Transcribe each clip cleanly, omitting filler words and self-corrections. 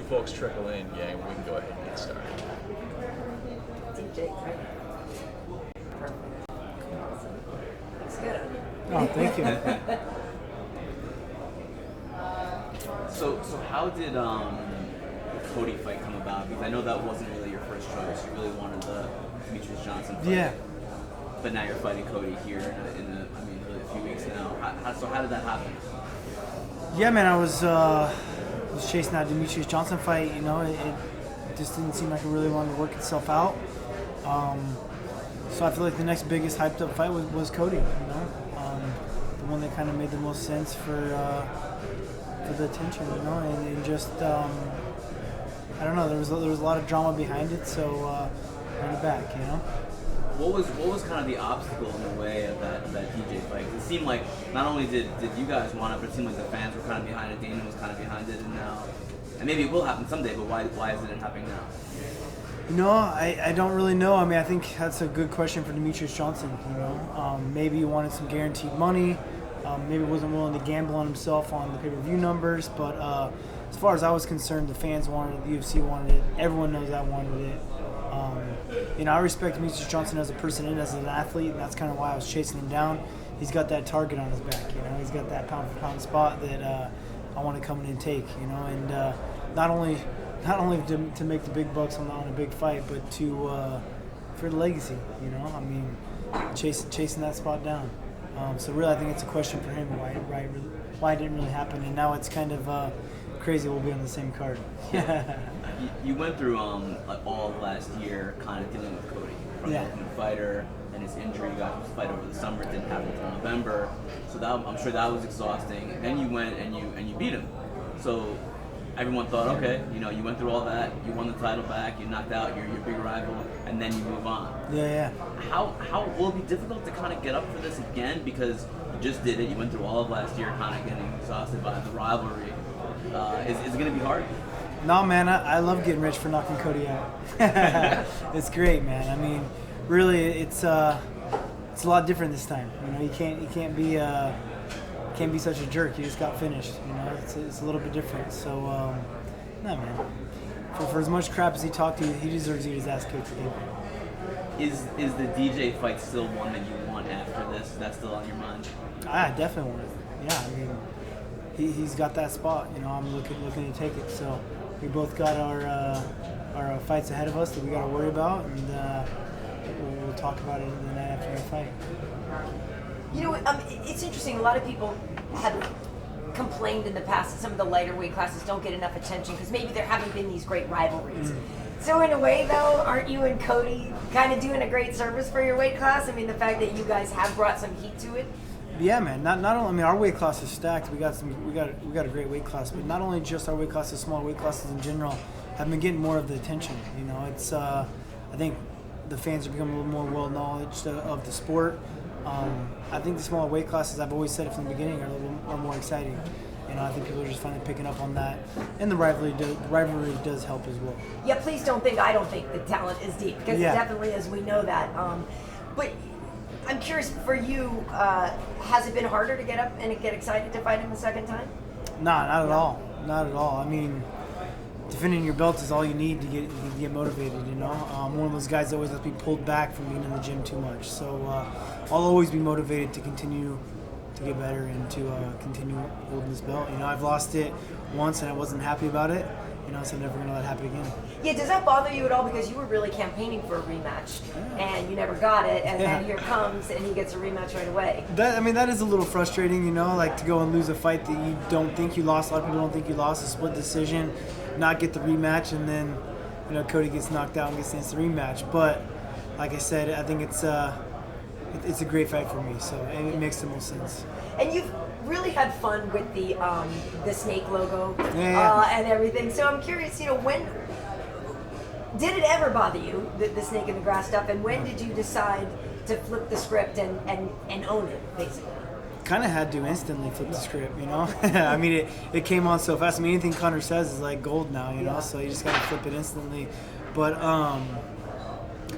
folks trickle in, gang, we can go ahead and get started. DJ, right? Perfect. Looks good. Oh, thank you. So how did the Cody fight come about? Because I know that wasn't really your first choice. You really wanted the Demetrious Johnson fight. Yeah. But now you're fighting Cody here in really a few weeks now. How did that happen? Yeah, man, I was chasing that Demetrious Johnson fight. You know, it just didn't seem like it really wanted to work itself out. So I feel like the next biggest hyped up fight was Cody. You know, the one that kind of made the most sense for the attention. You know, and just I don't know. There was a lot of drama behind it, so bring it back. You know. What was kind of the obstacle in the way of that DJ fight? It seemed like not only did you guys want it, but it seemed like the fans were kind of behind it. Dana was kind of behind it, and maybe it will happen someday. But why isn't it happening now? You know, I don't really know. I mean, I think that's a good question for Demetrious Johnson. You know, maybe he wanted some guaranteed money. Maybe wasn't willing to gamble on himself on the pay-per-view numbers. But as far as I was concerned, the fans wanted it, the UFC wanted it. Everyone knows I wanted it. You know, I respect Demetrious Johnson as a person and as an athlete, and that's kind of why I was chasing him down. He's got that target on his back, you know. He's got that pound-for-pound spot that I want to come in and take, you know. And not only to make the big bucks on a big fight, but for the legacy, you know. I mean, chasing that spot down. So really, I think it's a question for him why it didn't really happen, and now it's kind of crazy we'll be on the same card. You went through all of last year kind of dealing with Cody from the Ultimate Fighter and his injury. You got his fight over the summer, it didn't happen until November, so I'm sure that was exhausting. And then you went and you beat him. So everyone thought, okay, you know, you went through all that, you won the title back, you knocked out your big rival, and then you move on. Yeah. How will it be difficult to kind of get up for this again, because you just did it, you went through all of last year kind of getting exhausted by the rivalry. Is it going to be hard? No, man, I love getting rich for knocking Cody out. It's great, man. I mean, really, it's a lot different this time. You know, you can't be such a jerk. You just got finished. You know, it's a little bit different. So, no, man. For as much crap as he talked to you, he deserves to get his ass kicked again. Is the DJ fight still one that you want after this? Is that still on your mind? I definitely want it. Yeah, I mean, he's got that spot. You know, I'm looking to take it. So. We both got our fights ahead of us that we got to worry about, and we'll talk about it the night after the fight. You know, it's interesting. A lot of people have complained in the past that some of the lighter weight classes don't get enough attention because maybe there haven't been these great rivalries. So in a way, though, aren't you and Cody kind of doing a great service for your weight class? I mean, the fact that you guys have brought some heat to it. Yeah, man. Not only, I mean, our weight class is stacked. We got a great weight class, but not only just our weight classes, smaller weight classes in general have been getting more of the attention. You know, it's I think the fans are becoming a little more well-knowledged of the sport. I think the smaller weight classes, I've always said it from the beginning, are more exciting. You know, I think people are just finally picking up on that, and the rivalry does help as well. Yeah, please don't think I don't think the talent is deep, because it definitely is. We know that, but. I'm curious, for you, has it been harder to get up and get excited to fight him the second time? Nah, not at all. Not at all. I mean, defending your belt is all you need to get motivated, you know? I'm one of those guys that always has to be pulled back from being in the gym too much. So I'll always be motivated to continue to get better and to continue holding this belt. You know, I've lost it once and I wasn't happy about it. You know, so I'm never going to let it happen again. Yeah, does that bother you at all? Because you were really campaigning for a rematch, and you never got it, and then here comes, and he gets a rematch right away. That is a little frustrating, you know, like to go and lose a fight that you don't think you lost. A lot of people don't think you lost, a split decision, not get the rematch, and then, you know, Cody gets knocked out and gets the rematch. But, like I said, I think it's a great fight for me, so it makes the most sense. And you've really had fun with the snake logo and everything. So I'm curious, you know, when did it ever bother you, the snake in the grass stuff, and when did you decide to flip the script and own it, basically? Kind of had to instantly flip the script, you know? I mean, it came on so fast. I mean, anything Connor says is like gold now, you know? So you just got to flip it instantly. But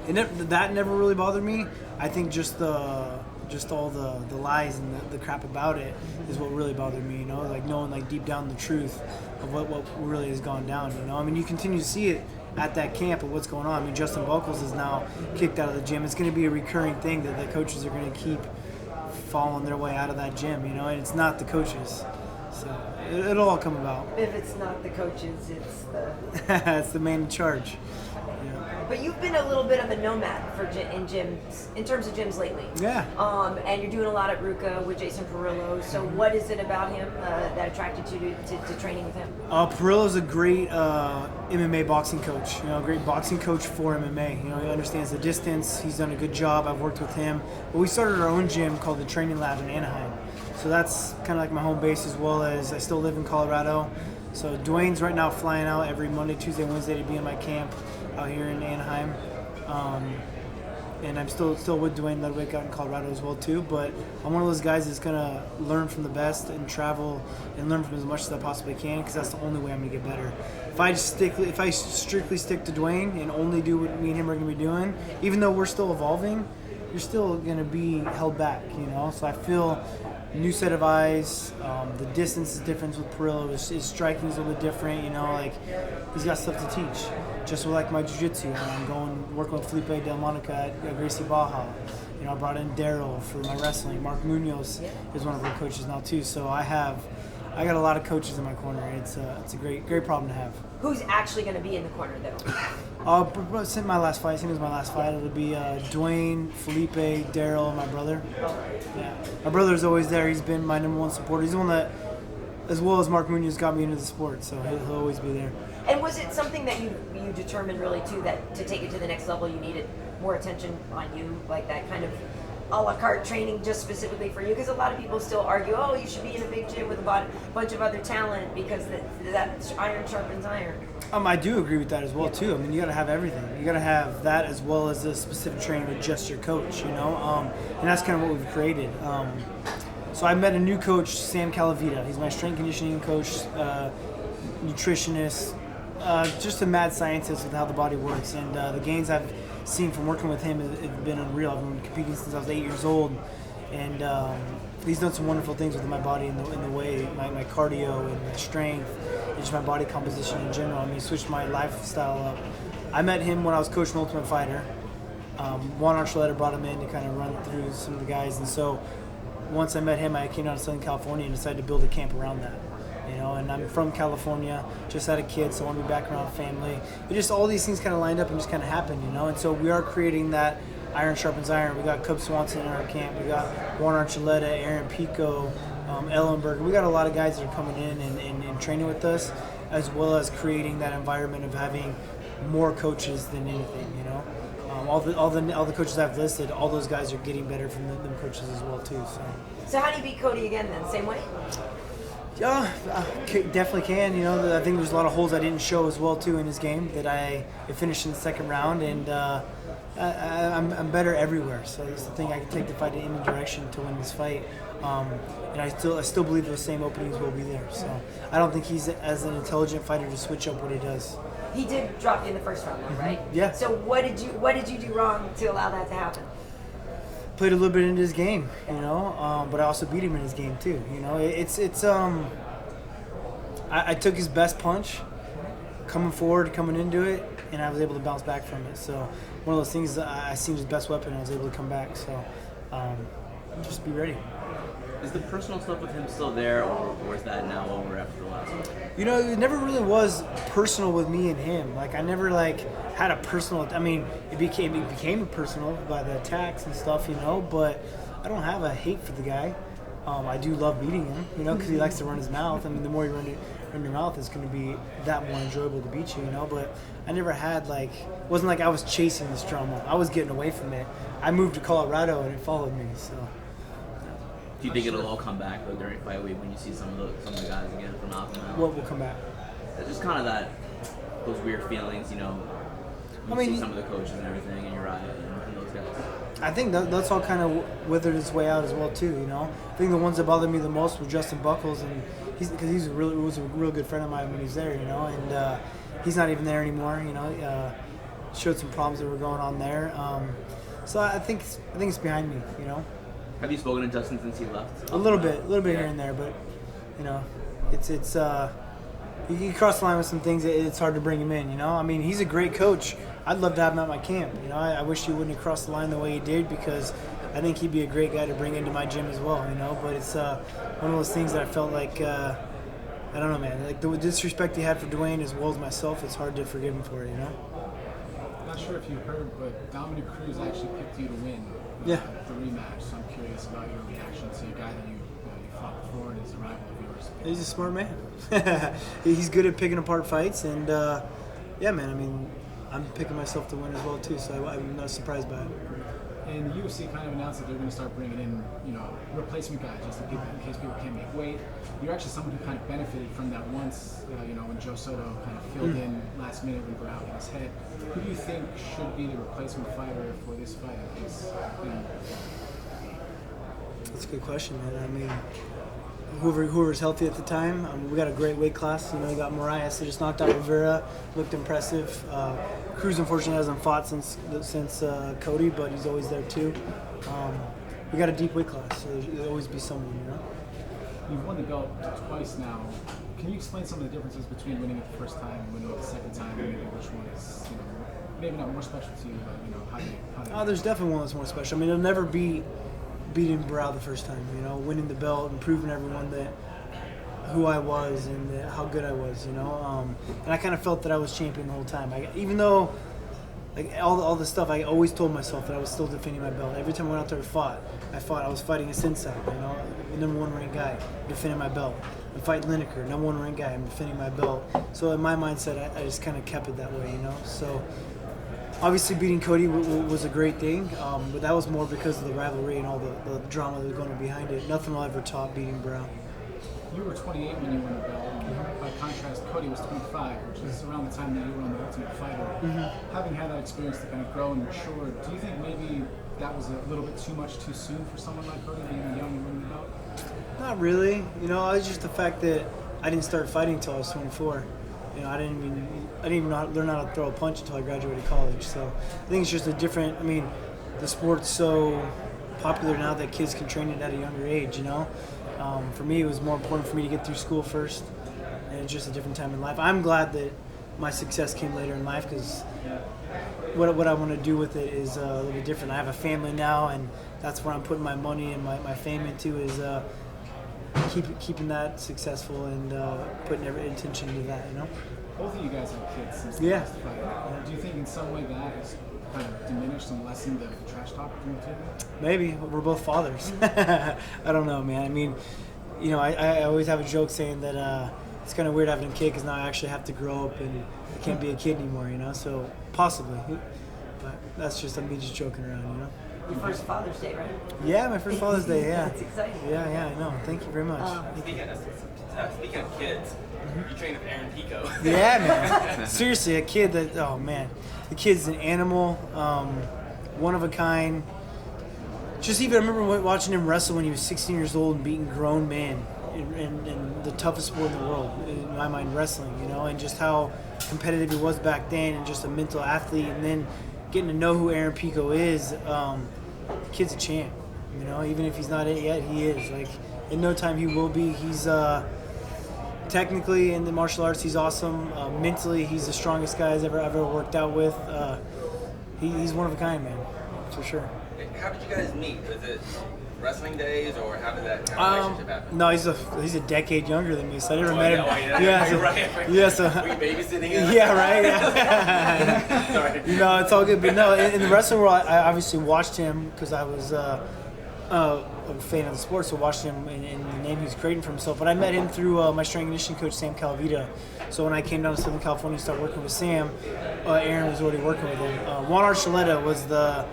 that never really bothered me. I think just the just all the lies and the crap about it is what really bothered me, you know, like knowing like deep down the truth of what really has gone down, you know. I mean, you continue to see it at that camp of what's going on. I mean, Justin Buchholz is now kicked out of the gym. It's going to be a recurring thing that the coaches are going to keep following their way out of that gym, you know, and it's not the coaches. So it'll all come about. If it's not the coaches, it's the... It's the man in charge. Yeah. But you've been a little bit of a nomad in gyms, in terms of gyms lately. Yeah. And you're doing a lot at Ruka with Jason Perillo. So what is it about him that attracted you to training with him? Perillo's a great MMA boxing coach. You know, a great boxing coach for MMA. You know, he understands the distance. He's done a good job. I've worked with him. But we started our own gym called the Training Lab in Anaheim. So that's kind of like my home base, as well as I still live in Colorado. So Dwayne's right now flying out every Monday, Tuesday, Wednesday to be in my camp out here in Anaheim. And I'm still with Dwayne Ludwig out in Colorado as well too. But I'm one of those guys that's gonna learn from the best and travel and learn from as much as I possibly can, because that's the only way I'm gonna get better. If I strictly stick to Dwayne and only do what me and him are gonna be doing, even though we're still evolving, you're still gonna be held back, you know. So I feel new set of eyes. The distance is different with Perillo. His striking is a little bit different, you know. Like, he's got stuff to teach. Just like my jiu-jitsu, I'm working with Felipe Del Monica at Gracie Baja. You know, I brought in Daryl for my wrestling. Mark Munoz is one of our coaches now too. So I got a lot of coaches in my corner. It's a great problem to have. Who's actually going to be in the corner though? Since my last fight, it'll be Dwayne, Felipe, Daryl, and my brother. Yeah, my brother's always there. He's been my number one supporter. He's the one that, as well as Mark Munoz, got me into the sport. So he'll always be there. And was it something that you determined really too, that to take it to the next level you needed more attention on you, like that kind of a la carte training just specifically for you? Because a lot of people still argue, oh, you should be in a big gym with a bunch of other talent because that iron sharpens iron. I do agree with that as well too. I mean, you got to have everything. You got to have that as well as a specific training with just your coach, you know. And that's kind of what we've created. So I met a new coach, Sam Calavita. He's my strength conditioning coach, nutritionist, just a mad scientist with how the body works. And the gains I've seen from working with him have been unreal. I've been competing since I was 8 years old, and he's done some wonderful things with my body in the way my cardio and my strength, and just my body composition in general. I mean, he switched my lifestyle up. I met him when I was coaching Ultimate Fighter. Juan Archuleta brought him in to kind of run through some of the guys, and so once I met him, I came down to Southern California and decided to build a camp around that. You know, and I'm from California, just had a kid, so I want to be back around family. But just all these things kind of lined up and just kind of happened, you know. And so we are creating that iron sharpens iron. We got Cub Swanson in our camp. We got Juan Archuleta, Aaron Pico, Ellenberg. We got a lot of guys that are coming in and training with us, as well as creating that environment of having more coaches than anything, you know. All the coaches I've listed, all those guys are getting better from them coaches as well too. So how do you beat Cody again then? Same way? Yeah, definitely can. You know, I think there's a lot of holes I didn't show as well too in his game that I finished in the second round, and I'm better everywhere. So that's the thing. I can take the fight in any direction to win this fight, and I still believe those same openings will be there. So I don't think he's as an intelligent fighter to switch up what he does. He did drop you in the first round, though, right? Yeah. So what did you do wrong to allow that to happen? Played a little bit into his game, you know, but I also beat him in his game too. You know, I took his best punch, coming into it, and I was able to bounce back from it. So one of those things, I seen his best weapon, and I was able to come back. So just be ready. Is the personal stuff with him still there, or is that now over after the last one? You know, it never really was personal with me and him. Like, I never had a personal. I mean, it became personal by the attacks and stuff, you know. But I don't have a hate for the guy. I do love beating him, you know, because he likes to run his mouth. I mean, the more you run your mouth, it's going to be that more enjoyable to beat you, you know. But I never had it wasn't like I was chasing this drama. I was getting away from it. I moved to Colorado and it followed me. So. Do you think it'll all come back though during fight week when you see some of the guys again from out? What will come back? It's just kind of those weird feelings, you know. You see some of the coaches and everything, and Urijah and those guys. I think that's all kind of withered its way out as well too, you know. I think the ones that bothered me the most were Justin Buchholz, and because he was a real good friend of mine when he was there, you know, and he's not even there anymore, you know. Showed some problems that were going on there. So I think it's behind me, you know. Have you spoken to Justin since he left? A little bit here and there, but you know, it's you cross the line with some things. It's hard to bring him in. You know, I mean, he's a great coach. I'd love to have him at my camp. You know, I wish he wouldn't have crossed the line the way he did, because I think he'd be a great guy to bring into my gym as well. You know, but it's one of those things that I felt like I don't know, man. Like the disrespect he had for Dwayne as well as myself, it's hard to forgive him for it. You know. Not sure if you heard, but Dominick Cruz actually picked you to win the rematch. So I'm curious about your reaction to a guy that you fought before and is a rival of yours. He's a smart man. He's good at picking apart fights, and yeah, man. I mean, I'm picking myself to win as well too, so I'm not surprised by it. And the UFC kind of announced that they're going to start bringing in, replacement guys, just in case people can't make weight. You're actually someone who kind of benefited from that once, when Joe Soto kind of filled in last minute when Brown hit his head. Who do you think should be the replacement fighter for this fight? That's a good question, man. I mean, whoever's healthy at the time. We got a great weight class. You got Moraes, who just knocked out Rivera, looked impressive. Cruz, unfortunately, hasn't fought since Cody, but he's always there too. We got a deep weight class, so there'll always be someone, You've won the belt twice now. Can you explain some of the differences between winning it the first time and winning it the second time, and maybe which one is, maybe not more special to you, but how there's definitely one that's more special. I mean, it'll never be beating Brow the first time, winning the belt and proving everyone that who I was and how good I was, and I kind of felt that I was champion the whole time. Even though, like all the stuff, I always told myself that I was still defending my belt. Every time I went out there I was fighting a sensei, the number one ranked guy, defending my belt. I fight Lineker, number one ranked guy, I'm defending my belt. So in my mindset, I just kind of kept it that way, So obviously beating Cody was a great thing, but that was more because of the rivalry and all the drama that was going on behind it. Nothing will ever top beating Brown. You were 28 when you won the belt. By contrast, Cody was 25, which is around the time that you were on the Ultimate Fighter. Having had that experience to kind of grow and mature, do you think maybe that was a little bit too soon for someone like Cody being young and winning the belt? Not really. It was just the fact that I didn't start fighting until I was 24. I didn't even learn how to throw a punch until I graduated college. So I think it's just a different. I mean, the sport's so popular now that kids can train it at a younger age. For me, it was more important for me to get through school first, and it's just a different time in life. I'm glad that my success came later in life, because what I want to do with it is a little bit different. I have a family now, and that's where I'm putting my money and my fame into, is keeping that successful and putting every intention into that. Both of you guys have kids since the last fight. Do you think in some way that has kind of diminished and lessened the trash talk between the two? Maybe. We're both fathers. I don't know, man. I mean, I always have a joke saying that it's kind of weird having a kid, because now I actually have to grow up and I can't be a kid anymore, So possibly. But that's just me just joking around, Your first Father's Day, right? Yeah, my first Father's Day, yeah. That's exciting. Yeah, I know. Thank you very much. Speaking of kids, you trained with Aaron Pico. Yeah, man. Seriously, a kid that, oh man, the kid's an animal, one of a kind. Just even, I remember watching him wrestle when he was 16 years old and beating grown men in the toughest sport in the world, in my mind, wrestling, and just how competitive he was back then, and just a mental athlete, and then getting to know who Aaron Pico is. The kid's a champ, even if he's not it yet, he is. Like, in no time he will be. He's technically in the martial arts, he's awesome. Mentally, he's the strongest guy I've ever worked out with. He's one of a kind, man, for sure. How did you guys meet? Was it wrestling days, or how did that kind of relationship happen? No, he's a decade younger than me, so I never met him. Right. So were you babysitting him? Yeah, right. Yeah. Sorry. It's all good. But no, in the wrestling world, I obviously watched him because I was a fan of the sport, so watched him and the name he was creating for himself. But I met him through my strength and conditioning coach, Sam Calavita. So when I came down to Southern California and started working with Sam, Aaron was already working with him. Juan Archuleta was the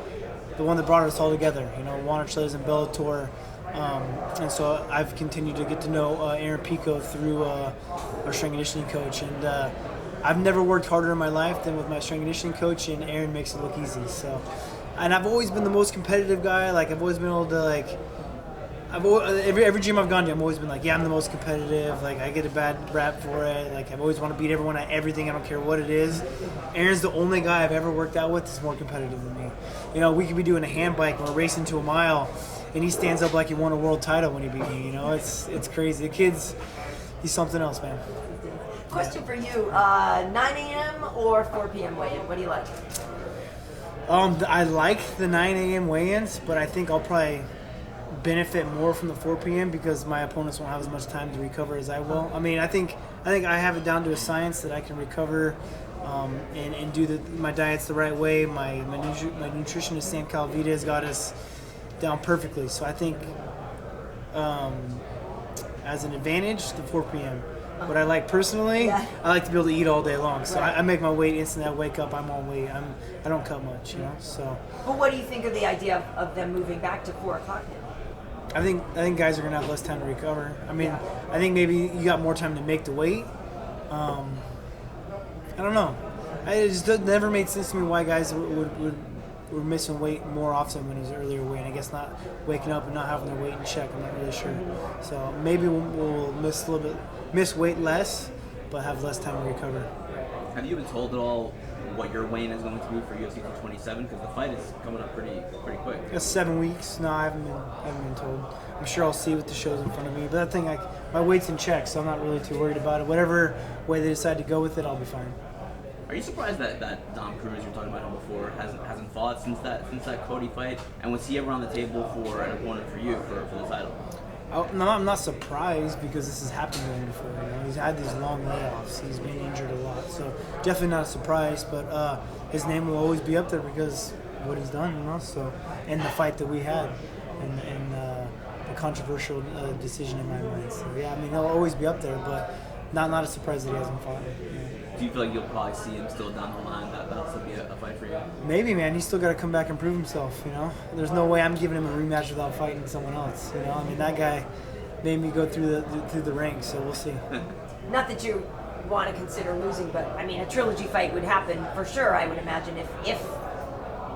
one that brought us all together. Juan Archuleta's in Bellator. And so I've continued to get to know Aaron Pico through our strength and conditioning coach. And I've never worked harder in my life than with my strength and conditioning coach, and Aaron makes it look easy. So, and I've always been the most competitive guy. Like, I've always been able to, every gym I've gone to, I've always been like, yeah, I'm the most competitive. Like, I get a bad rap for it. Like, I've always want to beat everyone at everything. I don't care what it is. Aaron's the only guy I've ever worked out with that's more competitive than me. We could be doing a hand bike and we're racing to a mile, and he stands up like he won a world title when he beat me. You know, it's crazy. The kid's he's something else, man. Question for you: 9 a.m. or 4 p.m. weigh-in? What do you like? I like the 9 a.m. weigh-ins, but I think I'll probably benefit more from the 4 p.m. because my opponents won't have as much time to recover as I will. I mean, I think I have it down to a science that I can recover and do my diets the right way. My nutritionist Sam Calvita has got us down perfectly. So I think as an advantage, the 4 p.m. What I like personally, I like to be able to eat all day long. So I make my weight instantly. I wake up, I'm on weight. I don't cut much, you know. So. But what do you think of the idea of them moving back to 4 o'clock now? I think guys are gonna have less time to recover. I mean, I think maybe you got more time to make the weight. I don't know. It just never made sense to me why guys were missing weight more often when it was earlier weight. I guess not waking up and not having their weight in check. I'm not really sure. So maybe we'll miss weight less, but have less time to recover. Have you been told at all what your weigh-in is going to be for UFC 227? Because the fight is coming up pretty quick. That's 7 weeks. No, I haven't been told. I'm sure I'll see what the show's in front of me. But that thing, my weight's in check, so I'm not really too worried about it. Whatever way they decide to go with it, I'll be fine. Are you surprised that Dom Cruz, you were talking about him before, hasn't fought since that Cody fight? And was he ever on the table for an opponent for you for the title? No, I'm not surprised because this has happened to him before. You know? He's had these long layoffs. He's been injured a lot, so definitely not a surprise. But his name will always be up there because of what he's done, you know. So, and the fight that we had, and the controversial decision in my mind. So yeah, I mean he'll always be up there, but not a surprise that he hasn't fought. Yeah. Do you feel like you'll probably see him still down the line? That'll still be a fight for you? Maybe, man. He's still got to come back and prove himself, you know? There's no way I'm giving him a rematch without fighting someone else, you know? I mean, that guy made me go through the ranks, so we'll see. Not that you want to consider losing, but, I mean, a trilogy fight would happen for sure, I would imagine, if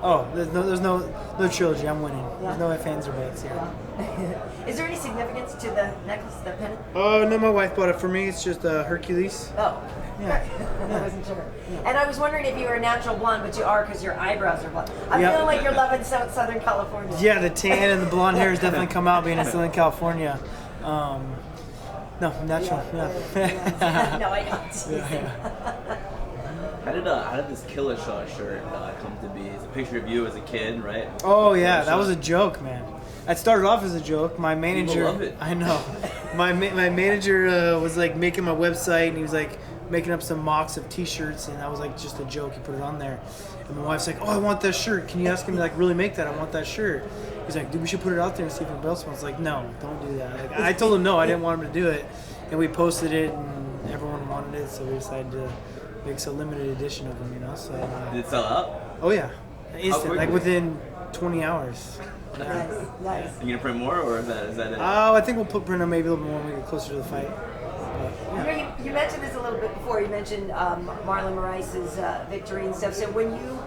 Oh, there's no trilogy. I'm winning. Yeah. There's no ifs, ands, or buts. Yeah. Is there any significance to the necklace, the pendant? Oh, no, my wife bought it for me. It's just Hercules. Oh. Yeah. I wasn't sure. Yeah. And I was wondering if you were a natural blonde, but you are because your eyebrows are blonde. I'm feeling like you're loving Southern California. Yeah, the tan and the blonde hair has definitely come out being in Southern California. No, natural. Yeah. No, I don't. Yeah. How did this Dillashaw shirt come to be? It's a picture of you as a kid, right? Oh yeah, that was a joke, man. It started off as a joke. My manager, people love it. I know. My manager was like making my website, and he was like making up some mocks of T-shirts, and that was like just a joke. He put it on there, and my wife's like, "Oh, I want that shirt. Can you ask him to like really make that? I want that shirt." He's like, "Dude, we should put it out there and see if anybody else wants." Like, no, don't do that. Like, I told him no, I didn't want him to do it, and we posted it, and everyone wanted it, so we decided to make a limited edition of them, you know. So did it sell out? Oh yeah, instant, like within 20 hours. Yeah. Nice. Are you gonna print more, or is that it? Oh, I think we'll print them maybe a little bit more when we get closer to the fight. But, yeah. You mentioned this a little bit before. You mentioned Marlon Moraes' victory and stuff. So when you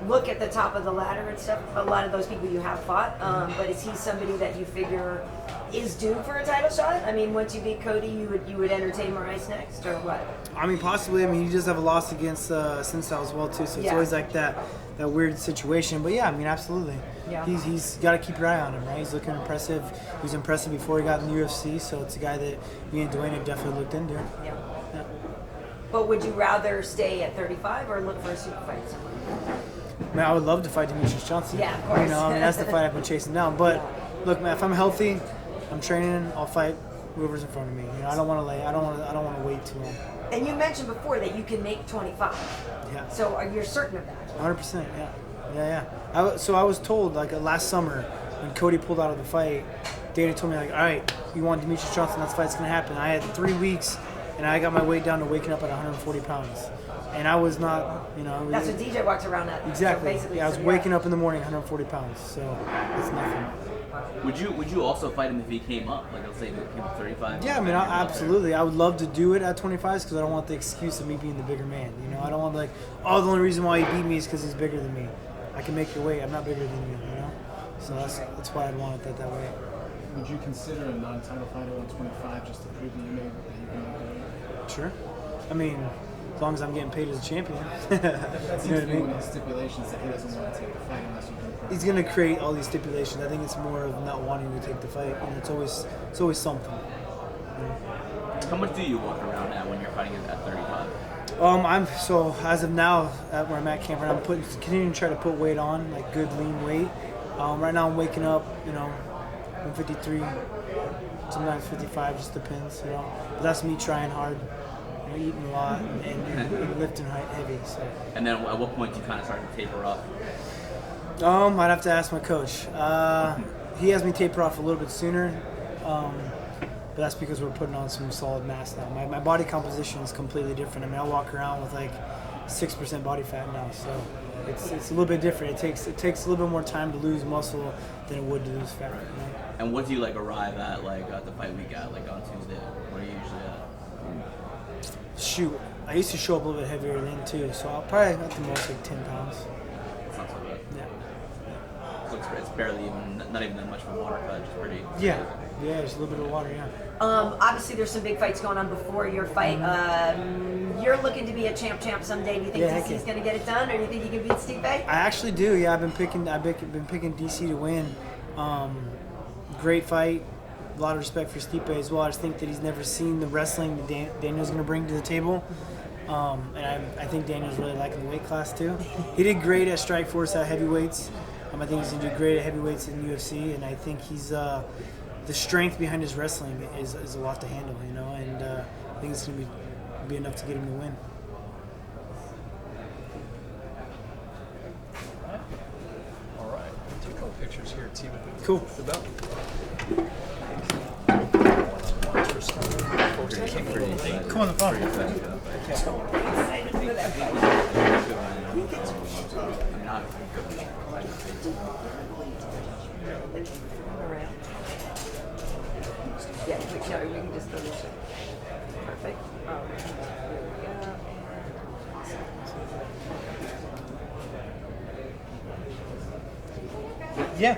look at the top of the ladder and stuff, a lot of those people you have fought, but is he somebody that you figure is due for a title shot? I mean, once you beat Cody, you would entertain Moraes next, or what? I mean, possibly. I mean, he does have a loss against Sinsal as well too, so it's always like that weird situation. But yeah, I mean, absolutely. Yeah. He's got to keep your eye on him, right? He's looking impressive. He was impressive before he got in the UFC, so it's a guy that me and Dwayne have definitely looked into. Yeah. But would you rather stay at 35 or look for a super fight somewhere? Man, I would love to fight Demetrious Johnson. Yeah, of course. You know, I mean, that's the fight I've been chasing down. But look, man, if I'm healthy, I'm training, I'll fight whoever's in front of me. You know, I don't want to wait too long. And you mentioned before that you can make 25. Yeah. So are you certain of that? 100%. Yeah. So I was told like last summer when Cody pulled out of the fight, Dana told me like, all right, you want Demetrious Johnson? That fight's gonna happen. I had 3 weeks, and I got my weight down to waking up at 140 pounds. And I was not, you know. That's what DJ walks around at. Exactly. So basically, yeah, I was waking up in the morning 140 pounds. So it's nothing. Would you also fight him if he came up? Like, let's say he came up 35? Yeah, I mean, absolutely. I would love to do it at 25s because I don't want the excuse of me being the bigger man. You know, I don't want like, oh, the only reason why he beat me is because he's bigger than me. I can make your weight. I'm not bigger than you, you know? So that's why I'd want it that way. Would you consider a non-title fight at 125 just to prove that you can make it? Sure. I mean, as long as I'm getting paid as a champion. That You know what seems to I be mean? one of his stipulations that he doesn't want to take the fight unless you can prove. He's gonna create all these stipulations. I think it's more of not wanting to take the fight. You know, it's always something. How much do you walk around at when you're fighting at 35? I'm so as of now at where I'm at camp, I'm continuing to try to put weight on, like good lean weight. Right now I'm waking up, 153, sometimes 55, just depends, But that's me trying hard, eating a lot and lifting heavy. So. And then at what point do you kind of start to taper off? I'd have to ask my coach. He has me taper off a little bit sooner, but that's because we're putting on some solid mass now. My body composition is completely different. I mean, I walk around with like 6% body fat now, so it's a little bit different. It takes a little bit more time to lose muscle than it would to lose fat. And what do you arrive at at the fight week on Tuesday? What are you usually at? Shoot, I used to show up a little bit heavier then too, so I'll probably at the most 10 pounds. It's not so bad. Yeah. So it's barely even, not even that much of a water cut, just pretty. Yeah, just a little bit of water, yeah. Obviously, there's some big fights going on before your fight. You're looking to be a champ someday. Do you think DC's going to get it done, or do you think you can beat Stipe? I actually do. Yeah, I've been picking DC to win. Great fight. A lot of respect for Stipe as well. I just think that he's never seen the wrestling that Daniel's going to bring to the table. And I think Daniel's really liking the weight class too. He did great at Strikeforce at heavyweights. I think he's going to do great at heavyweights in UFC, and I think he's the strength behind his wrestling is a lot to handle, and I think it's going to be enough to get him to win. All right. Take a couple pictures here. See what Cool. the belt. Come on the phone. Yeah, no, we can just go this way. Perfect. Here we go. Yeah.